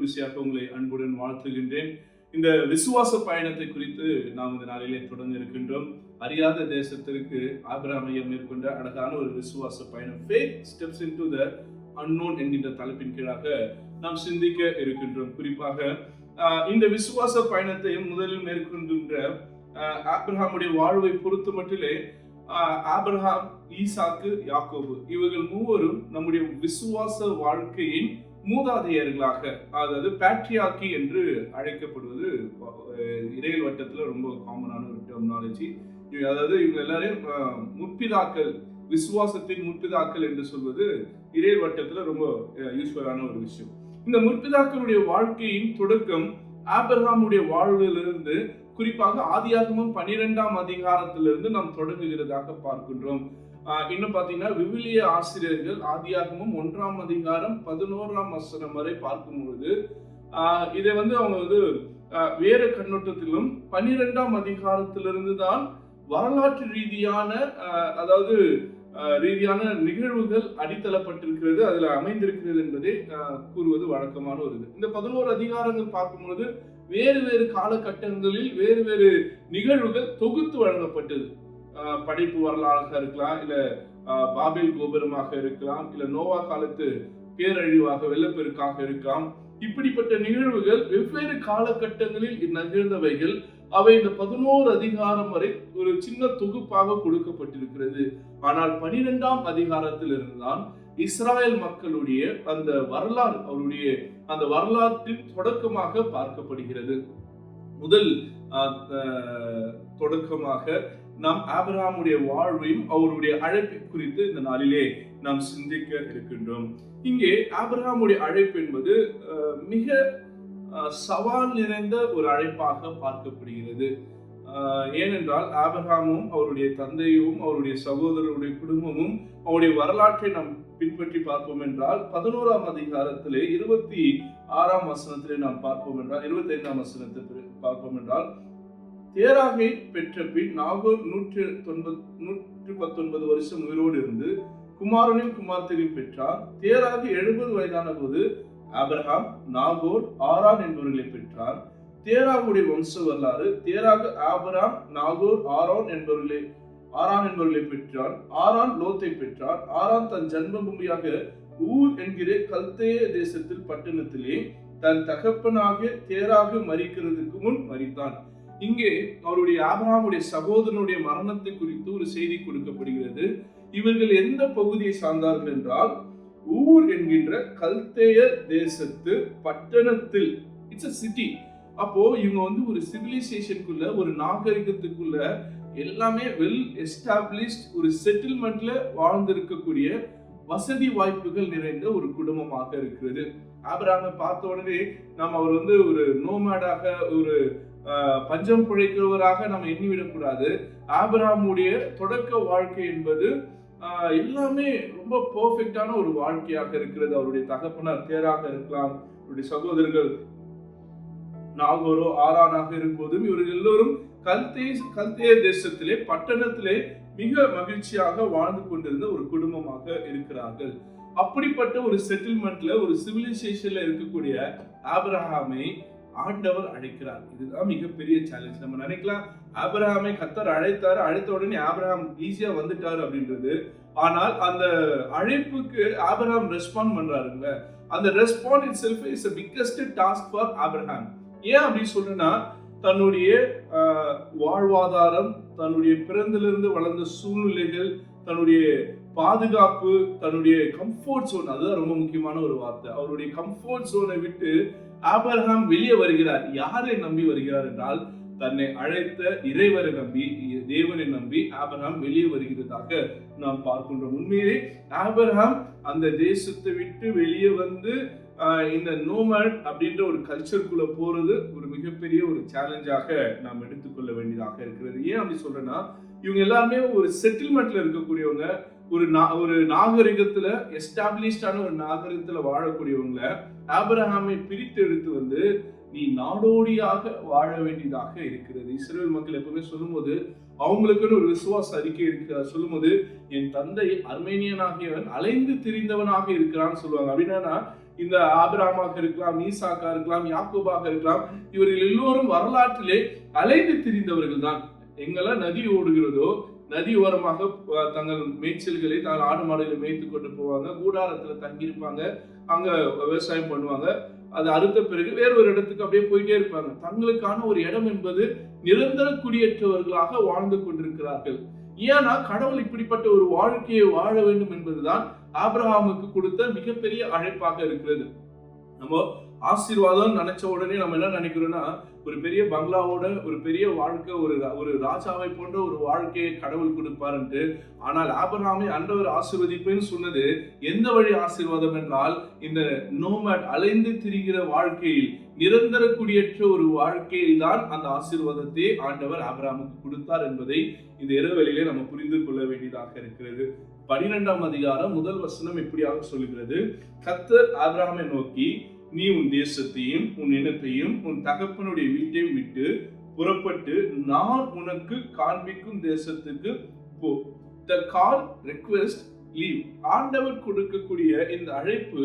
விசையாக உங்களை அன்புடன் வாழ்த்துகின்றேன். இந்த விசுவாச பயணத்தை குறித்து நாம் இந்த நாளிலே தொடங்க இருக்கின்றோம். அறியாத தேசத்திற்கு ஆபிரகாம் ஐயா மேற்கொண்ட அழகான ஒரு விசுவாச பயணம், Faith Steps into the Unknown என்கின்ற தலைப்பின் கீழாக நாம் சிந்திக்க இருக்கின்றோம். குறிப்பாக இந்த விசுவாச பயணத்தை முதலில் மேற்கொள்கின்ற ஆபிரகாமுடைய வாழ்வை பொறுத்த மட்டிலே ஆபிரகாம், ஈசாக்கு, யாக்கோபு இவர்கள் மூவரும் நம்முடைய விசுவாச வாழ்க்கையின் மூதாதையர்களாக, அதாவது பேட்ரியார்கி என்று அழைக்கப்படுவது இறையல் வட்டத்தில் ரொம்ப காமனான ஒரு டெர்மினாலஜி. அதாவது இவங்க எல்லாரையும் முற்பிதாக்கள், விசுவாசத்தின் முற்பிதாக்கள் என்று சொல்வது இறையல் வட்டத்தில் ரொம்ப யூஸ்ஃபுல்லான ஒரு விஷயம். இந்த முற்பிதாக்களுடைய வாழ்க்கையின் தொடக்கம் ஆபிரகாமுடைய வாழ்விலிருந்து, குறிப்பாக ஆதியாகமம் 12ஆம் அதிகாரத்திலிருந்து நாம் தொடங்குகிறதாக பார்க்கின்றோம். இன்னும் பார்த்தீங்கன்னா விவிலிய ஆசிரியர்கள் ஆதியாகமம் 1ஆம் அதிகாரம் 11ஆம் வசனம் வரை பார்க்கும்பொழுது இதை அவங்க வேறு கண்ணோட்டத்திலும் 12ஆம் அதிகாரத்திலிருந்து தான் வரலாற்று ரீதியான ரீதியான நிகழ்வுகள் அடித்தளப்பட்டிருக்கிறது, அதுல அமைந்திருக்கிறது என்பதை கூறுவது வழக்கமான ஒரு இது. இந்த 11 அதிகாரங்கள் பார்க்கும்பொழுது வேறு வேறு காலகட்டங்களில் வேறு வேறு நிகழ்வுகள் தொகுத்து வழங்கப்பட்டது. படைப்பு வரலாறாக இருக்கலாம், இல்ல பாபேல் கோபுரமாக இருக்கலாம், இல்ல நோவா காலத்து பேரழிவாக, வெள்ளப்பெருக்காக இருக்கலாம். இப்படிப்பட்ட நிகழ்வுகள் வெவ்வேறு காலகட்டங்களில் நிகழ்ந்தவைகள். அவை இந்த 11 அதிகாரம் வரை ஒரு சின்ன தொகுப்பாக கொடுக்கப்பட்டிருக்கிறது. ஆனால் 12ஆம் அதிகாரத்தில் இருந்துதான் இஸ்ராயல் மக்களுடைய அந்த வரலாறு, அவருடைய அந்த வரலாற்றின் தொடக்கமாக பார்க்கப்படுகிறது. முதல் தொடக்கமாக நாம் ஆபிரகாமுடைய வாழ்வையும் அவருடைய அழைப்பை குறித்து இந்த நாளிலே நாம் சிந்திக்க இருக்கின்றோம். இங்கே ஆபிரகாமுடைய அழைப்பு என்பது மிக சவால் நிறைந்த ஒரு அழைப்பாக பார்க்கப்படுகிறது. ஏனென்றால் ஆபிரகாமும் அவருடைய தந்தையும் அவருடைய சகோதரருடைய குடும்பமும் அவருடைய வரலாற்றை நாம் பின்பற்றி பார்ப்போம் என்றால் 11ஆம் அதிகாரத்திலே 26ஆம் வசனத்திலே நாம் பார்ப்போம் என்றால் 25ஆம் வசனத்தை பார்ப்போம் என்றால், தேராகை பெற்ற பின் நாகோர் 119 வருஷம் உயிரோடு இருந்து குமாரனையும் குமார்த்தையும் பெற்றார். தேராகு 70 வயதான போது ஆபிரகாம், நாகோர், ஆரான் என்பவர்களை பெற்றார். தேராகுடைய வம்ச வரலாறு: தேராகு ஆபிரகாம், நாகோர், ஆரான் என்பவர்களை பெற்றார். ஆரான் லோத்தை பெற்றார். ஆரான் தன் ஜன்மபூமியாக ஊர் என்கிற கல்தேய தேசத்தில் பட்டணத்திலே தன் தகப்பனாகிய தேராகு மரிக்கிறதுக்கு முன் மரித்தான். இங்கே அவருடைய ஆபிரகாமுடைய சகோதரனுடைய மரணத்தை குறித்து ஒரு செய்தி கொடுக்கப்படுகிறது. இவர்கள் எந்த பகுதியை சார்ந்தார்கள் என்றால், ஊர் என்கின்ற கல்தேயர் தேசத்து பட்டணத்தில், இட்ஸ் a சிட்டி. அப்போ இவங்க ஒரு சிவிலைசேஷனுக்குள்ள, ஒரு நாகரிகத்துக்குள்ள, எல்லாமே வெல் எஸ்டாப்ளிஷ்ட் ஒரு செட்டில்மெண்ட்ல வாழ்ந்திருக்கக்கூடிய வசதி வாய்ப்புகள் நிறைந்த ஒரு குடும்பமாக இருக்கிறது. ஆபிரகாமை பார்த்த உடனே நாம் அவர் ஒரு நோமேடாக, ஒரு பஞ்சம் பிழைக்கிறவராக நம்ம எண்ணிவிடக்கூடாது. ஆபிரகாமுடைய தொடக்க வாழ்க்கை என்பது எல்லாமே ரொம்ப பெர்ஃபெக்டான ஒரு வாழ்க்கையாக இருக்கிறது. அவருடைய தகப்பனார் தேராக இருக்கலாம், அவருடைய சகோதரர்கள் நாகோரோ ஆரானாக இருக்கும்போதும் இவர்கள் எல்லோரும் கல்தேய தேசத்திலே பட்டணத்திலே மிக மகிழ்ச்சியாக வாழ்ந்து கொண்டிருந்த ஒரு குடும்பமாக இருக்கிறார்கள். அப்படிப்பட்ட ஒரு செட்டில்மெண்ட்ல, ஒரு சிவிலைசேஷன்ல இருக்கக்கூடிய ஆபிரகாமை ஆண்டவர் அழைக்கிறார். இதுதான் மிகப்பெரிய சேலஞ்ச். நம்ம நினைக்கலாம் ஆபிரகாமை கர்த்தர் அழைத்தாரு, அழைத்த உடனே ஆபிரகாம் ஈஸியா வந்துட்டாரு அப்படின்றது. ஆனால் அந்த அழைப்புக்கு ஆபிரகாம் ரெஸ்பாண்ட் பண்றாருங்க. அந்த respond itself is a biggest task for Abraham. ஏன் அப்படி சொல்றேன்னா, தன்னுடைய வாழ்வாதாரம், தன்னுடைய பிறந்திலிருந்து வளர்ந்த சூழ்நிலைகள், தன்னுடைய பாதுகாப்பு, தன்னுடைய கம்ஃபர்ட் ஜோன், அதுதான் ரொம்ப முக்கியமான ஒரு வார்த்தை. அவருடைய கம்ஃபர்ட் ஜோனை விட்டு ஆபிரகாம் வெளியே வருகிறார். யாரை நம்பி வருகிறார் என்றால், தன்னை அழைத்த இறைவரை நம்பி, தேவனை நம்பி ஆபிரகாம் வெளியே வருகிறதாக நாம் பார்க்கின்றோம். உண்மையிலே ஆபிரகாம் அந்த தேசத்தை விட்டு வெளியே வந்து இந்த நோமேட் அப்படின்ற ஒரு கல்ச்சருக்குள்ள போறது ஒரு மிகப்பெரிய ஒரு சேலஞ்சாக நாம் எடுத்துக்கொள்ள வேண்டியதாக இருக்கிறது. ஏன் அப்படி சொல்றேன்னா, இவங்க எல்லாருமே ஒரு செட்டில்மெண்ட்ல இருக்கக்கூடியவங்க, ஒரு நாகரிகத்துல, எஸ்டாப்ளிஷ்டான ஒரு நாகரிகத்துல வாழக்கூடியவங்க. ஆபிரகாமை பிரித்து எடுத்து நீ நாடோடியாக வாழ வேண்டியதாக இருக்கிறது. இஸ்ரவேல் மக்கள் எப்பவுமே சொல்லும்போது அவங்களுக்குன்னு ஒரு விசுவாச அறிக்கை இருக்கிறார். சொல்லும்போது, என் தந்தை அர்மேனியனாகியவன் அலைந்து திரிந்தவனாக இருக்கிறான்னு சொல்லுவாங்க. அப்படின்னா இந்த ஆபிரகாமாக இருக்கலாம், ஈசாக்கா இருக்கலாம், யாக்கோபாக இருக்கலாம், இவர்கள் எல்லோரும் வரலாற்றிலே அலைந்து திரிந்தவர்கள் தான். எங்கெல்லாம் நதி ஓடுகிறதோ நதி ஓரமாக தங்கள் மேய்ச்சல்களை தங்கள் ஆடு மாடுகளை மேய்த்து கொண்டு போவாங்க, கூடாரத்துல தங்கியிருப்பாங்க, அங்க விவசாயம் பண்ணுவாங்க. அது அறுத்த பிறகு வேறு ஒரு இடத்துக்கு அப்படியே போயிட்டே இருப்பாங்க. தங்களுக்கான ஒரு இடம் என்பது நிரந்தர குடியேற்றவர்களாக வாழ்ந்து கொண்டிருக்கிறார்கள். ஏன்னா கடவுள் இப்படிப்பட்ட ஒரு வாழ்க்கையை வாழ வேண்டும் என்பதுதான் ஆபிரகாமுக்கு கொடுத்த மிகப்பெரிய அழைப்பாக இருக்கிறது. நம்ம ஆசீர்வாதம் நினைச்ச உடனே நம்ம என்ன நினைக்கிறோம்னா, ஒரு பெரிய பங்களாவோட ஒரு பெரிய வாழ்க்கை, ஒரு ராஜாவை போன்ற ஒரு வாழ்க்கையை கடவுள் கொடுப்பாருன்ட்டு. ஆனால் ஆபிரகாமை ஆண்டவர் ஆசீர்வதிப்பேன்னு சொன்னது எந்த வழி ஆசீர்வாதம் என்றால், இந்த நோமேட் அலைந்து திரிகிற வாழ்க்கையில், நிரந்தர குடியேற்ற ஒரு வாழ்க்கையில் தான் அந்த ஆசீர்வாதத்தை ஆண்டவர் ஆபிரகாமுக்கு கொடுத்தார் என்பதை இந்த இரவெளியிலே நம்ம புரிந்து கொள்ள வேண்டியதாக இருக்கிறது. 12ஆம் அதிகாரம் முதல் வசனம் இப்படியாக சொல்லுகிறது, கர்த்தர் ஆபிரகாமை நோக்கி, நீ உன் தேசத்தையும் உன் இனத்தையும் உன் தகப்பனுடைய வீட்டையும் விட்டு புறப்பட்டு நான் உனக்கு காண்பிக்கும் தேசத்துக்கு போ. The call, request, leave. ஆண்டவர் கொடுக்கக்கூடிய இந்த அழைப்பு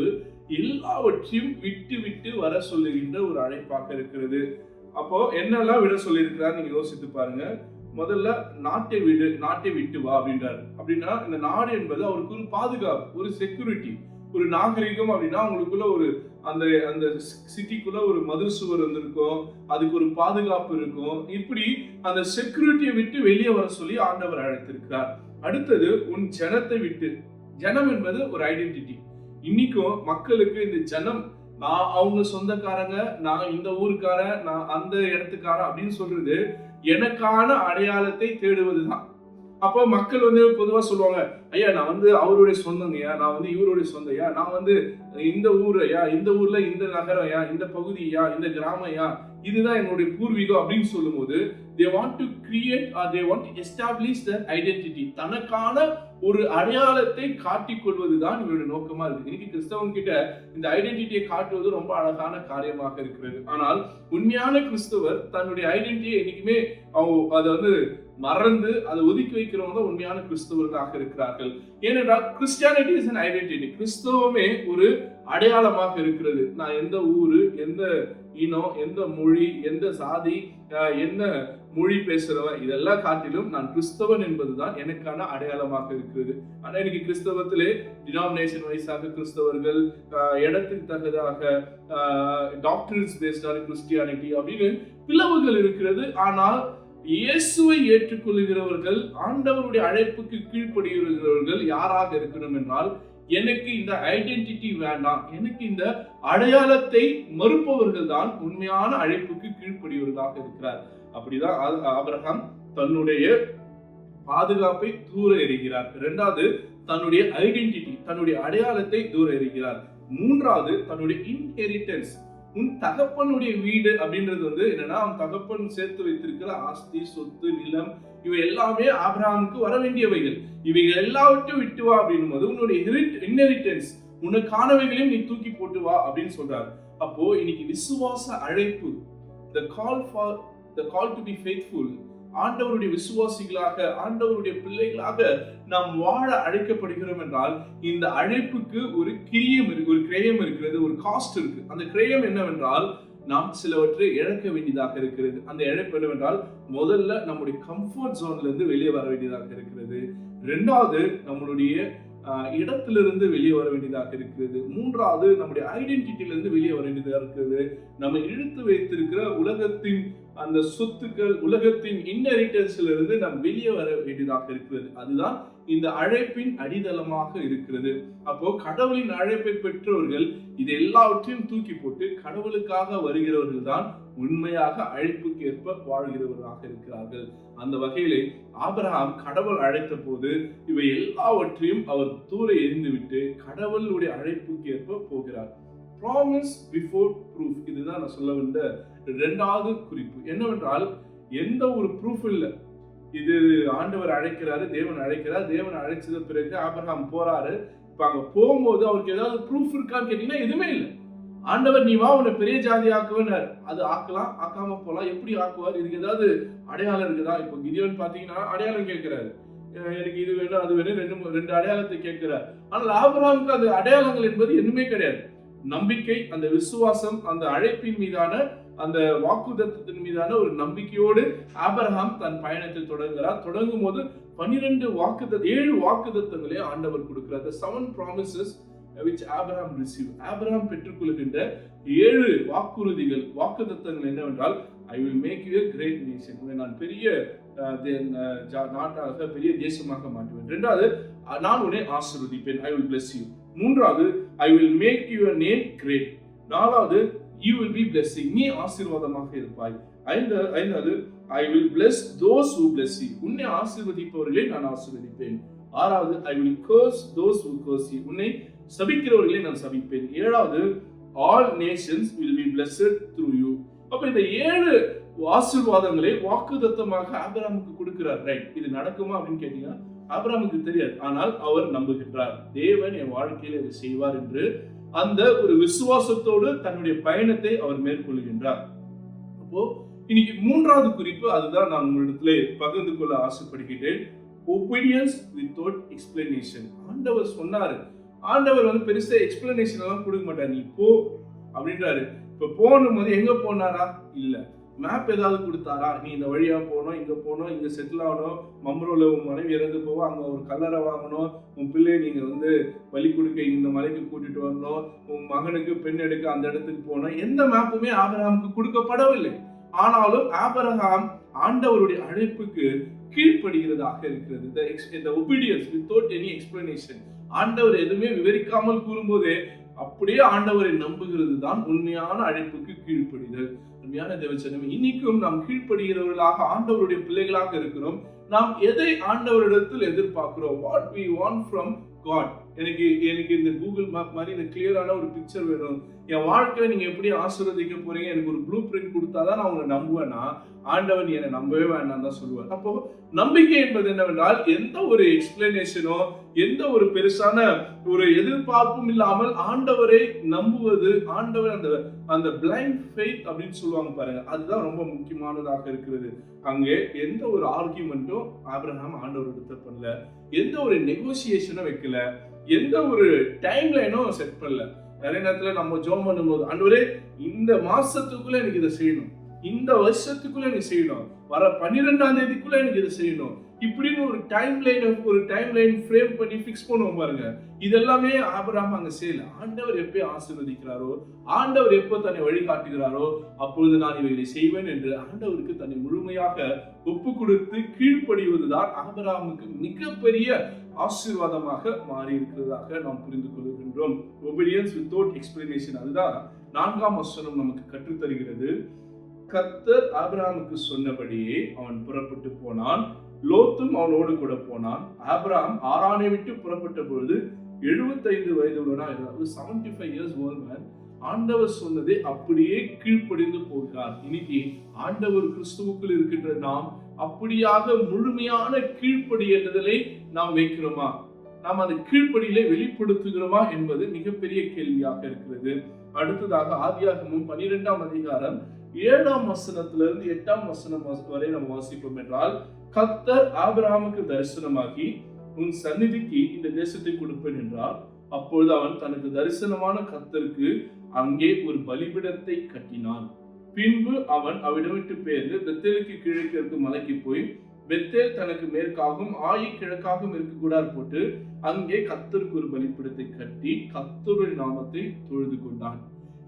எல்லாவற்றையும் விட்டு விட்டு வர சொல்லுகின்ற ஒரு அழைப்பாக இருக்கிறது. அப்போ என்னெல்லாம் விட சொல்லியிருக்கிறார் நீங்க யோசித்து பாருங்க. முதல்ல நாட்டை விட்டு வா அப்படின்றாரு. அப்படின்னா இந்த நாடு என்பது அவருக்கு ஒரு பாதுகாப்பு, ஒரு செக்யூரிட்டி, ஒரு நாகரிகம். அப்படின்னா அவங்களுக்குள்ள ஒரு அந்த சிட்டிக்குள்ள ஒரு மதில் சுவர் வந்திருக்கும், அதுக்கு ஒரு பாதுகாப்பு இருக்கும். இப்படி அந்த செக்யூரிட்டியை விட்டு வெளியே வர சொல்லி ஆண்டவர் அழைத்திருக்கிறார். அடுத்தது உன் ஜனத்தை விட்டு. ஜனம் என்பது ஒரு ஐடென்டிட்டி. இன்னைக்கும் மக்களுக்கு இந்த ஜனம், நான் அவங்க சொந்தக்காரங்க, நான் இந்த ஊருக்காரன், நான் அந்த இடத்துக்காரன் அப்படின்னு சொல்றது எனக்கான அடையாளத்தை தேடுவதுதான். அப்போ மக்கள் பொதுவா சொல்லுவாங்க, ஐயா நான் அவருடைய சொந்தங்கய்யா, நான் இவருடைய சொந்தையா, நான் இந்த ஊரையா, இந்த ஊர்ல இந்த நகரையா, இந்த பகுதியா, இந்த கிராமையா, இதுதான் என்னுடைய பூர்வீகம் அப்படின்னு சொல்லும் போது they want to create or they want to establish their identity. தனக்கான ஒரு அடையாளத்தை காட்டிக் கொள்வதுதான் இவருடைய நோக்கமா இருக்கு. இன்னைக்கு கிறிஸ்தவன் கிட்ட இந்த ஐடென்டிட்டியை காட்டுவது ரொம்ப அழகான காரியமாக இருக்கிறது. ஆனால் உண்மையான கிறிஸ்தவர் தன்னுடைய ஐடென்டிட்டியை என்னைக்குமே அதை மறந்து அதை ஒதுக்கி வைக்கிறவங்க உண்மையான கிறிஸ்தவர்களாக இருக்கிறார்கள். ஏனென்றால் கிறிஸ்டியானிட்டி இஸ் an ஐடென்டிட்டி. கிறிஸ்தவமே ஒரு அடையாளமாக இருக்கிறது. நான் எந்த ஊரு, எந்த இனம், எந்த மொழி, எந்த சாதி, என்ன மொழி பேசுறவன், இதெல்லாம் காட்டிலும் நான் கிறிஸ்தவன் என்பதுதான் எனக்கான அடையாளமாக இருக்கிறது. ஆனா இன்னைக்கு கிறிஸ்தவத்திலே டினாமினேஷன் வைஸாக கிறிஸ்தவர்கள், இடத்துக்கு தக்கதாக டாக்டரின்ஸ் பேஸ்டான கிறிஸ்டியானிட்டி அப்படின்னு பிளவுகள் இருக்கிறது. ஆனால் இயேசுவை ஏற்றுக்கொள்கிறவர்கள், ஆண்டவருடைய அழைப்புக்கு கீழ்ப்படுகிறவர்கள் யாராக இருக்கணும் என்றால், எனக்கு இந்த ஐடென்டிட்டி வேண்டாம், எனக்கு இந்த அடையாளத்தை மறுப்பவர்கள் தான் உண்மையான அழைப்புக்கு கீழ்ப்படியவர்களாக இருக்கிறார். அப்படிதான் ஆபிரகாம் தன்னுடைய பாதுகாப்பை தூர எறிகிறார். இரண்டாவது தன்னுடைய ஐடென்டிட்டி, தன்னுடைய அடையாளத்தை தூர எறிகிறார். மூன்றாவது தன்னுடைய இன்ஹெரிட்டன்ஸ். உன் தகப்பனுடைய வீடு அப்படின்றது என்னன்னா, அவன் தகப்பன் சேர்த்து வைத்திருக்கிற ஆஸ்தி, சொத்து, நிலம், இவை எல்லாமே ஆபிரகாமுக்கு வர வேண்டியவைகள். இவைகள் எல்லாவற்றையும் விட்டு வா அப்படின்னும் போது உன்னுடைய இன்ஹெரிட்டன்ஸ், உனக்கானவைகளையும் நீ தூக்கி போட்டு வா அப்படின்னு சொல்றாரு. அப்போ இன்னைக்கு விசுவாச அழைப்பு, the call to be faithful, ஆண்டவருடைய விசுவாசிகளாக, ஆண்டவருடைய பிள்ளைகளாக நாம் வாழ அழைக்கப்படுகிறோம் என்றால், இந்த அழைப்புக்கு ஒரு கிரியம் இருக்கு, ஒரு கிரயம் இருக்கிறது, ஒரு காஸ்ட் இருக்கு. அந்த கிரயம் என்னவென்றால், நாம் சிலவற்றை இழக்க வேண்டியதாக இருக்கிறது. அந்த இழப்பு என்னவென்றால், முதல்ல நம்முடைய கம்ஃபர்ட் ஜோன்ல இருந்து வெளியே வர வேண்டியதாக இருக்கிறது. இரண்டாவது நம்மளுடைய இடத்திலிருந்து வெளியே வர வேண்டியதாக இருக்கிறது. மூன்றாவது நம்முடைய ஐடென்டிட்டியிலிருந்து வெளியே வர வேண்டியதாக இருக்கிறது. நம்ம இழுத்து வைத்திருக்கிற உலகத்தின் அந்த சொத்துக்கள், உலகத்தின் இன்ஹெரிட்டன்ஸ்ல இருந்து நாம் வெளியே வர வேண்டியதாக இருக்கிறது. அதுதான் இந்த அழைப்பின் அடித்தளமாக இருக்கிறது. அப்போ கடவுளின் அழைப்பை பெற்றவர்கள் இது எல்லாவற்றையும் தூக்கி போட்டு கடவுளுக்காக வருகிறவர்கள் தான் உண்மையாக அழைப்புக்கு ஏற்ப வாழ்கிறவர்களாக இருக்கிறார்கள். அந்த வகையிலே ஆபிரகாம் கடவுள் அழைத்த போது இவை எல்லாவற்றையும் அவர் தூர எறிந்துவிட்டு கடவுளுடைய அழைப்புக்கு ஏற்ப போகிறார். ப்ராமிஸ் பிஃபோர் ப்ரூஃப், இதுதான் நான் சொல்ல வந்த இரண்டாவது குறிப்பு. என்னவென்றால், எந்த ஒரு ப்ரூஃப் இல்லை. இது ஆண்டவர் அழைக்கிறாரு, தேவன் அழைக்கிறார், தேவன் அழைச்சது பிறகு ஆபிரகாம் போறாரு. இப்ப அங்க போகும்போது அவருக்கு ஏதாவது ப்ரூஃப் இருக்கான்னு கேட்டீங்கன்னா எதுவுமே இல்லை. ஆண்டவர் நீ வா உன்னை பெரிய ஜாதி ஆக்குவேன்னாரு. அது ஆக்கலாம், ஆக்காம போலாம். எப்படி ஆக்குவார்? இதுக்கு ஏதாவது அடையாளம் இருக்குதா? இப்போ கிதியோன் பாத்தீங்கன்னா அடையாளம் கேட்கிறாரு, எனக்கு இது வேணும் அது வேணும், ரெண்டு அடையாளத்தை கேட்கிறார். ஆனால் ஆபிரகாமுக்கு அது அடையாளங்கள் என்பது எதுவுமே கிடையாது. நம்பிக்கை, அந்த விசுவாசம், அந்த அழைப்பின் மீதான அந்த வாக்குத்தத்தத்தின் மீதான ஒரு நம்பிக்கையோடு ஆபிரகாம் தன் பயணத்தை தொடங்குகிறார். தொடங்கும் போது 7 வாக்குத்தத்தங்களை ஆண்டவர் கொடுக்கிறார். The 7 promises which Abraham received. Abraham பெற்றுக்கொள்கின்ற 7 வாக்குறுதிகள், வாக்குத்தத்தங்கள் என்னவென்றால், I will make you a great nation. நான் பெரிய நாட்டாக, பெரிய தேசமாக மாற்றுவேன். இரண்டாவது, நான் உன்னை ஆசீர்வதிப்பேன். I will bless you. மூன்றாவது, I will make your name great. நாலாவது, you will be blessing. நீ ஆசீர்வாதமாக இருப்பாய். ஐந்தாவது, I will bless those who bless you. உன்னை ஆசீர்வதிப்பவர்களை நான் ஆசீர்வதிப்பேன். ஆறாவது, I will curse those who curse you. உன்னை சபிக்கிறவர்களை நான் சபிப்பேன். ஏழாவது, all nations will be blessed through you. அப்ப இந்த 7 ஆசீர்வாதங்களை வாக்குத்தத்தமாக ஆபிரகாமுக்கு கொடுக்கிறார். ரைட், இது நடக்குமா அப்படின்னு கேட்டீங்கன்னா ஆபிரகாமுக்கு தெரியாது. ஆனால் அவர் நம்புகின்றார், தேவன் என் வாழ்க்கையில் இதை செய்வார் என்று அந்த ஒரு விசுவாசத்தோடு தன்னுடைய பயணத்தை அவர் மேற்கொள்கின்றார். அப்போ இன்னைக்கு 3வது குறிப்பு, அதுதான் நான் உங்களிடத்திலே பகிர்ந்து கொள்ள ஆசைப்படுகிறேன். obedience without explanation. ஆண்டவர் சொன்னாரு, ஆண்டவர் பெருசா எக்ஸ்பிளனேஷன் எல்லாம் கொடுக்க மாட்டார். நீ போ அப்படின்றாரு. இப்ப போனும் போது எங்க போனாரா? இல்ல. மேப் ஏதாவது கொடுத்தாரா? நீ இந்த வழியா போனோம், இங்க போனோம், இங்க செட்டில் ஆகணும், மம்ரோல உன் மனைவி இறந்து போவோம், அங்க ஒரு கல்லறை வாங்கணும், உன் பிள்ளை நீங்க பலி கொடுக்க இந்த மலைக்கு கூட்டிட்டு வரணும், உன் மகனுக்கு பெண் எடுக்க அந்த இடத்துக்கு போனோம். எந்த மேப்புமே ஆபிரகாமுக்கு கொடுக்கப்படவில்லை. ஆனாலும் ஆபிரகாம் ஆண்டவருடைய அழைப்புக்கு கீழ்ப்படுகிறதாக இருக்கிறது. The obedience without any explanation. ஆண்டவர் எதுவுமே விவரிக்காமல் கூறும்போதே அப்படியே ஆண்டவரை நம்புகிறது தான் உண்மையான அழைப்புக்கு கீழ்ப்படிதல். உண்மையான தேவச்சனமே, இன்னைக்கும் நாம் கீழ்ப்படுகிறவர்களாக ஆண்டவருடைய பிள்ளைகளாக இருக்கிறோம். நாம் எதை ஆண்டவரிடத்தில் எதிர்பார்க்கிறோம்? What we want from God. எனக்கு இந்த கூகுள் மேப் மாதிரி இந்த கிளியரான ஒரு பிக்சர் வேணும். என் வாழ்க்கையில நீங்க எப்படி ஆசீர்வதிக்க போறீங்க, எனக்கு ஒரு ப்ளூ பிரிண்ட் கொடுத்தாதான் நான் உங்களை நம்புவேன்னா, ஆண்டவன் நீ என்னை நம்பவே வேண்டாம் தான் சொல்லுவார். அப்போ நம்பிக்கை என்பது என்னவென்றால், எந்த ஒரு எக்ஸ்பிளனேஷனோ, எந்த ஒரு பெருசான ஒரு எதிர்பார்ப்பும் இல்லாமல் ஆண்டவரை நம்புவது, ஆண்டவர் அந்த பிளைண்ட் ஃபெய்த் அப்படின்னு சொல்லுவாங்க பாருங்க, அதுதான் ரொம்ப முக்கியமானதாக இருக்கிறது. அங்கே எந்த ஒரு ஆர்கியூமெண்ட்டும் ஆபிரகாம் ஆண்டவரிடத்தை பண்ணல, எந்த ஒரு நெகோசியேஷனும் வைக்கல, எந்த ஒரு டைம் லைனும் செட் பண்ணல. நிறைய நேரத்துல நம்ம ஜெபம் பண்ணும்போது, ஆண்டவரே இந்த மாசத்துக்குள்ள எனக்கு இதை செய்யணும், இந்த வருஷத்துக்குள்ள எனக்கு செய்யணும், வர 12ஆம் தேதிக்குள்ள எனக்கு இதை செய்யணும், இப்படின்னு ஒரு டைம் லைன் ஃப்ரேம் பண்ணி ஃபிக்ஸ் பண்ணுவோம் பாருங்க. இதெல்லாமே ஆபிரகாம் அங்க செய்யல. ஆண்டவர் எப்போ ஆசீர்வதிக்கிறாரோ, ஆண்டவர் எப்போ தன்னை வழிகாட்டுகிறாரோ, அப்பொழுது நான் இவைகளை செய்வேன் என்று ஆண்டவருக்கு தன்னை முழுமையாக ஒப்பு கொடுத்து கீழ்ப்படிவதுதான் ஆபிரகாமுக்கு மிகப்பெரிய ஆசீர்வாதமாக மாறி இருக்கிறதாக நாம் புரிந்து கொள்கின்றோம். obedience without explanation. அதுதான் 4ஆம் வசனம் நமக்கு கற்றுத்தருகிறது. கர்த்தர் ஆபிரகாமுக்கு சொன்னபடியே அவன் புறப்பட்டு போனான், லோத்தும் அவனோடு கூட போனான். ஆபிரகாம் ஆரானை விட்டு புறப்பட்ட பொழுது 75 வயதுள்ளவனா இருந்தார். 75 years old man. ஆண்டவர் சொன்னதை அப்படியே கீழ்ப்படிந்து போகிறார். இன்னைக்கு ஆண்டவர் கிறிஸ்துவுக்குள் இருக்கின்ற நாம் அப்படியாக முழுமையான கீழ்ப்படியலை நாம் வைக்கிறோமா? நாம் அந்த கீழ்ப்படியிலே வெளிப்படுத்துகிறோமா என்பது மிகப்பெரிய கேள்வியாக இருக்கிறது. அடுத்ததாக ஆதியாகமம் 12ஆம் அதிகாரம் 7ஆம் வசனத்திலிருந்து 8ஆம் வசனம் வரை நம்ம வாசிப்போம் என்றால், கர்த்தர் ஆபிரகாமுக்கு தரிசனமாகி, உன் சந்நிதிக்கு இந்த தேசத்தை கொடுப்பேன் என்றார். அப்பொழுது அவன் தனக்கு தரிசனமான கர்த்தருக்கு அங்கே ஒரு பலிபீடத்தை கட்டினான். பின்பு அவன் அவிடம் விட்டு பெயர்ந்து பெத்தேலுக்கு கிழக்கு இருக்கும் மலைக்கு போய், பெத்தேல் தனக்கு மேற்காகவும் ஆயி கிழக்காகவும் இருக்க கூடார் போட்டு அங்கே கர்த்தருக்கு ஒரு பலிபீடத்தை கட்டி கர்த்தருடைய நாமத்தை தொழுது கொண்டான்.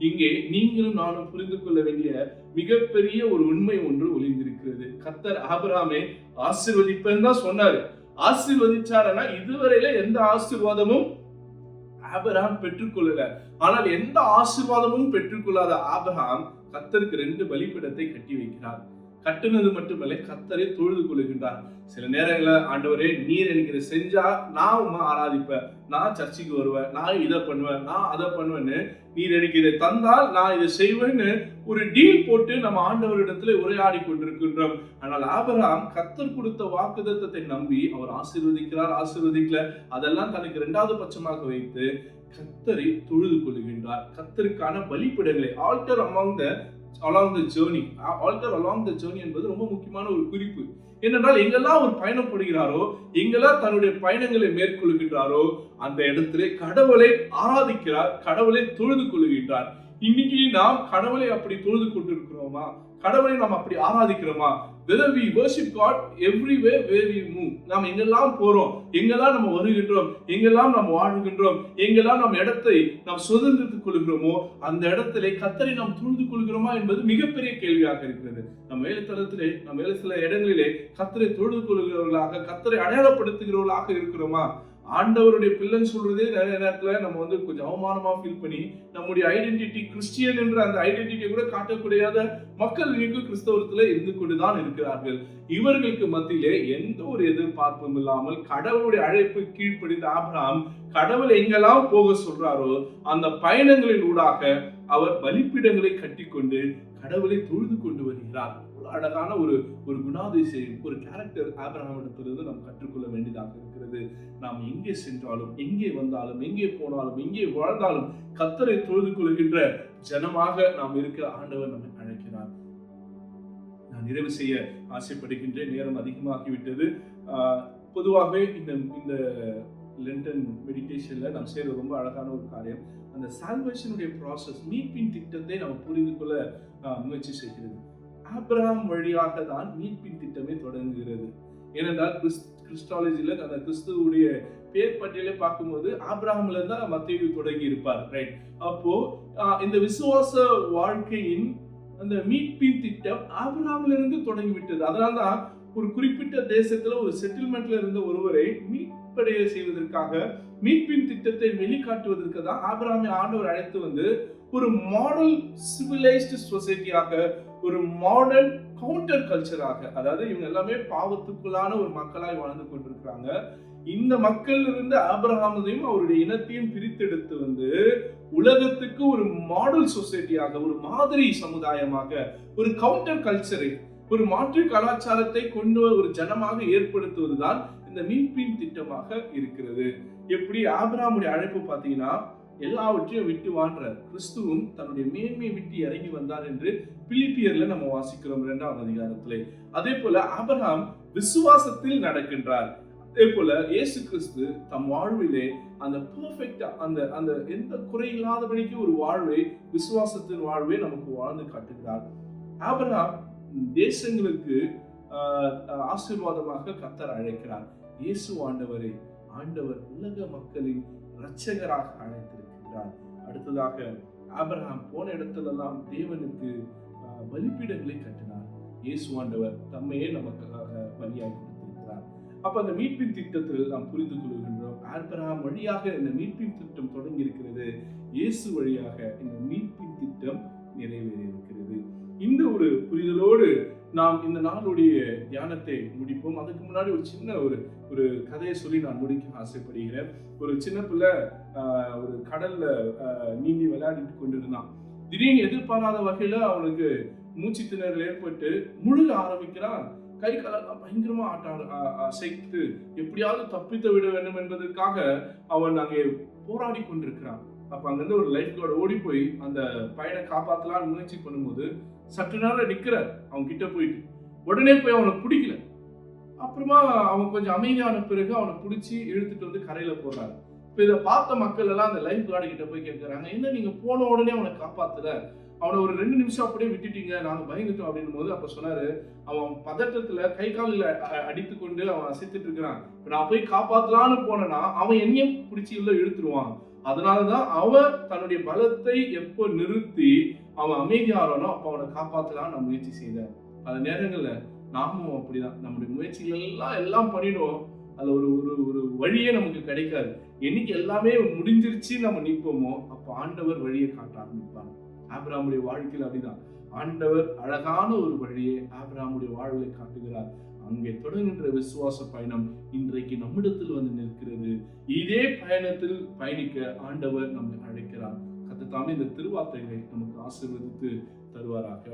இங்கே நீங்களும் நானும் புரிந்து கொள்ள வேண்டிய மிகப்பெரிய ஒரு உண்மை ஒன்று ஒளிந்திருக்கிறது. கர்த்தர் ஆபிரகாமை ஆசீர்வதிப்பேன்னு தான் சொன்னாரு. ஆசீர்வதிச்சாருன்னா இதுவரையில எந்த ஆசீர்வாதமும் ஆபிரகாம் பெற்றுக்கொள்ளல. ஆனால் எந்த ஆசீர்வாதமும் பெற்றுக்கொள்ளாத ஆபிரகாம் கர்த்தருக்கு 2 பலிபீடத்தை கட்டி வைக்கிறார். கட்டுனது மட்டுமல்ல, கர்த்தரை தொழுது கொள்கின்றார். சில நேரங்கள ஆண்டவரே, நீர் எனக்கு இதை செஞ்சா நான் உம்மை ஆராதிப்பேன், நான் சர்ச்சுக்கு வருவேன், நான் இதை பண்ணுவேன், நான் அதை பண்ணுவேன்னு, நீர் எனக்கு இதை தந்தால் நான் இதை செய்வேன்னு ஒரு டீல் போட்டு நம்ம ஆண்டவரிடத்துல உரையாடி கொண்டிருக்கின்றோம். ஆனால் ஆபிரகாம் கர்த்தர் கொடுத்த வாக்குத்தத்தத்தை நம்பி அவர் ஆசீர்வதிக்கல, அதெல்லாம் தனக்கு 2வது பட்சமாக வைத்து கர்த்தரை தொழுது கொள்கின்றார். கர்த்தருக்கான பலிபீடங்களை, altar among the along the journey. Altar along the journey என்பது ரொம்ப முக்கியமான ஒரு குறிப்பு. ஏனென்றால் எங்கெல்லாம் அவர் பயணப்படுகிறாரோ, எங்கெல்லாம் தன்னுடைய பயணங்களை மேற்கொள்கின்றாரோ, அந்த இடத்திலே கடவுளை ஆராதிக்கிறார், கடவுளை தொழுது கொள்கின்றார். இன்னைக்கு நாம் கடவுளை அப்படி தொழுது கொண்டிருக்கிறோமா? கடவுளை நாம் அப்படி ஆராதிக்கிறோமா? whether we worship God everywhere where we move. நாம் எங்கெல்லாம் போறோம், எங்கெல்லாம் நம்ம வருகின்றோம், எங்கெல்லாம் நாம் வாழ்கின்றோம், எங்கெல்லாம் நம் இடத்தை நாம் சுதந்திரித்துக் கொள்கிறோமோ அந்த இடத்திலே கர்த்தரை நாம் தொழுது கொள்கிறோமா என்பது மிகப்பெரிய கேள்வியாக இருக்கிறது. நம் வேலைத்தளத்திலே, நம் வேலை சில இடங்களிலே கர்த்தரை தொழுது கொள்கிறவர்களாக, கர்த்தரை அடையாளப்படுத்துகிறவர்களாக இருக்கிறோமா? ஆண்டவருடைய பிள்ளைன்னு சொல்றதே நிறைய நேரத்துல நம்ம கொஞ்சம் அவமானமா ஃபீல் பண்ணி நம்முடைய ஐடென்டிட்டி கிறிஸ்டியன் என்ற அந்த ஐடென்டிட்டியை கூட காட்டக்கூடியாத மக்கள் இன்னைக்கு கிறிஸ்தவத்துல இருந்து கொண்டுதான் இருக்கிறார்கள். இவர்களுக்கு மத்தியிலே எந்த ஒரு எதிர்பார்ப்பும் இல்லாமல் கடவுளுடைய அழைப்பு கீழ்ப்படிந்த ஆபிரகாம் கடவுள் எங்கெல்லாம் போக சொல்றாரோ அந்த பயணங்களின் ஊடாக அவர் பலிப்பீடங்களை கட்டிக்கொண்டு கடவுளை தொழுது கொண்டு வருகிறார். அழகான ஒரு குணாதிசயம், ஒரு கேரக்டர் ஆபிரகாமிடத்திலிருந்து நாம் கற்றுக்கொள்ள வேண்டியதாக இருக்கிறது. நாம் எங்கே சென்றாலும், எங்கே வந்தாலும், எங்கே போனாலும், எங்கே வாழ்ந்தாலும் கர்த்தரை தொழுது கொள்கின்ற ஜனமாக நாம் இருக்க ஆண்டவர் நம்மை அழைக்கிறார். நான் நிறைவு செய்ய ஆசைப்படுகின்றேன், நேரம் அதிகமாகிவிட்டது. பொதுவாகவே இந்த லென்டன் மெடிடேஷன்ல நாம் செய்யற ரொம்ப அழகான ஒரு காரியம், அந்த சால்வேஷனுடைய ப்ராசஸ், மீட்பின் திட்டத்தை நம்ம புரிந்து கொள்ள முயற்சி செய்கிறது. ஆபிரகாம் வழியாக தான் மீட்பின் திட்டமே தொடங்குகிறது. ஏனென்றால் கிறிஸ்டாலஜில அந்த கிறிஸ்துவுடைய பேர் பட்டியலை பார்க்கும்போது ஆபிரகாம்ல இருந்தா மத்தேயு தொடங்கி இருப்பார், ரைட்? அப்போ இந்த விசுவாச வாழ்க்கையின் அந்த மீட்பின் திட்டம் ஆபிரகாம்ல இருந்து தொடங்கி விட்டது. அதனால்தான் ஒரு குறிப்பிட்ட தேசத்துல ஒரு செட்டில்மெண்ட்ல இருந்த ஒருவரை மீட்படைய செய்வதற்காக, மீட்பின் திட்டத்தை வெளிக்காட்டுவதற்கு தான் ஆபிரகாமை ஆண்டவர் அழைத்து வந்து ஒரு மாடல் சிவிலைஸ்டு சொசைட்டியாக, ஒரு மாடர்ன் கவுண்டர் கல்ச்சராக, அதாவது இவங்க எல்லாமே பாவத்துக்குள்ளான ஒரு மக்களாய் வாழ்ந்து கொண்டிருக்கிறாங்க. இந்த மக்கள் இருந்து ஆபிரகாமையும் அவருடைய இனத்தையும் பிரித்தெடுத்து வந்து உலகத்துக்கு ஒரு மாடல் சொசைட்டியாக, ஒரு மாதிரி சமுதாயமாக, ஒரு கவுண்டர் கல்ச்சரை, ஒரு மாற்று கலாச்சாரத்தை கொண்டு ஒரு ஜனமாக ஏற்படுத்துவதுதான் இந்த மீட்பின் திட்டமாக இருக்கிறது. எப்படி ஆபிரகாமுடைய அழைப்பு பார்த்தீங்கன்னா எல்லாவற்றையும் விட்டு வாழ்றார். கிறிஸ்துவும் தன்னுடைய மேன்மையை விட்டு இறங்கி வந்தார் என்று பிலிப்பியர்ல நம்ம வாசிக்கிறோம் 2ஆம் அதிகாரத்திலே. அதே போல ஆபிரகாம் விசுவாசத்தில் நடக்கின்றார். அதே போல இயேசு கிறிஸ்து தம் வாழ்விலே அந்த பெர்ஃபெக்ட்டா அந்த எந்த குறையில்லாதபடிக்கு ஒரு வாழ்வை, விசுவாசத்தின் வாழ்வை நமக்கு வாழ்ந்து காட்டுகிறார். ஆபிரகாம் தேசங்களுக்கு ஆசீர்வாதமாக கர்த்தர் அழைக்கிறார். இயேசு ஆண்டவர் உலக மக்களின் இரட்சகராக அழைத்திருக்கிறார். அடுத்ததாக ஆபிரகாம் போன இடத்திலெல்லாம் தேவனுக்கு பலிபீடங்களை கட்டினார். இயேசு ஆண்டவர் தம்மையே நமக்காக பலியாகி கொடுத்திருக்கிறார். அப்ப அந்த மீட்பின் திட்டத்தில் நாம் புரிந்து கொள்கின்றோம், ஆபிரகாம் வழியாக இந்த மீட்பின் திட்டம் தொடங்கி இருக்கிறது, இயேசு வழியாக இந்த மீட்பின் திட்டம் நிறைவேறி இருக்கிறது. இந்த ஒரு புரிதலோடு நாம் இந்த நாளுடைய தியானத்தை முடிப்போம். அதுக்கு முன்னாடி ஒரு சின்ன ஒரு கதையை சொல்லி நான் முடிக்க ஆசைப்படுகிறேன். ஒரு சின்ன பிள்ளை ஒரு கடல்ல நீந்தி விளையாடிட்டு கொண்டிருந்தான். திடீர்னு எதிர்பாராத வகையில அவனுக்கு மூச்சு திணறல் ஏற்பட்டு முழுக ஆரம்பிக்கிறான். கை காலெல்லாம் பயங்கரமா அசைத்து எப்படியாவது தப்பித்து விட வேண்டும் என்பதற்காக அவன் அங்கே போராடி கொண்டிருக்கிறான். அப்ப அங்கிருந்து ஒரு லைஃப் கார்டு ஓடி போய் அந்த பையனை காப்பாத்தலான்னு முயற்சி பண்ணும்போது சற்று நேரம் நிக்கிறார். அவன் கிட்ட போயிட்டு உடனே போய் அவனை பிடிக்கல. அப்புறமா அவன் கொஞ்சம் அமைதியான பிறகு அவனை பிடிச்சி இழுத்துட்டு வந்து கரையில போடுறாரு. இப்ப இதை பார்த்த மக்கள் எல்லாம் அந்த லைஃப் கார்டு கிட்ட போய் கேட்கறாங்க, என்ன நீங்க போன உடனே அவனை காப்பாத்துல, அவனை ஒரு 2 நிமிஷம் அப்படியே விட்டுட்டீங்க, நாங்க பயந்துட்டோம் அப்படின்னு போது அப்ப சொன்னாரு, அவன் பதட்டத்துல கை காலில் அடித்து கொண்டு அவன் அசைத்துட்டு இருக்கிறான். இப்ப நான் போய் காப்பாத்தலான்னு போனேன்னா அவன் என்னையும் பிடிச்சி உள்ள இழுத்துருவான். அதனாலதான் அவன் தன்னுடைய பலத்தை எப்போ நிறுத்தி அவன் அமைதியாரானோ அப்ப அவனை காப்பாத்தலான்னு நான் முயற்சி செய்தேன். பல நேரங்கள்ல நாமும் அப்படிதான், நம்முடைய முயற்சிகள் எல்லாம் பண்ணிடும், அதுல ஒரு வழியே நமக்கு கிடைக்காது. என்னைக்கு எல்லாமே முடிஞ்சிருச்சு நம்ம நிற்போமோ அப்ப ஆண்டவர் வழியை காட்ட ஆரம்பிப்பார். ஆபிரகாமுடைய வாழ்க்கையில் அப்படிதான், ஆண்டவர் அழகான ஒரு வழியை ஆபிரகாமுடைய வாழ்வை காட்டுகிறார். அங்கே தொடங்குகின்ற விசுவாச பயணம் இன்றைக்கு நம்மிடத்தில் வந்து நிற்கிறது. இதே பயணத்தில் பயணிக்க ஆண்டவர் நம்மை அழைக்கிறார். கர்த்தர் தாமே இந்த திருவார்த்தைகளை நமக்கு ஆசீர்வதித்து தருவாராக.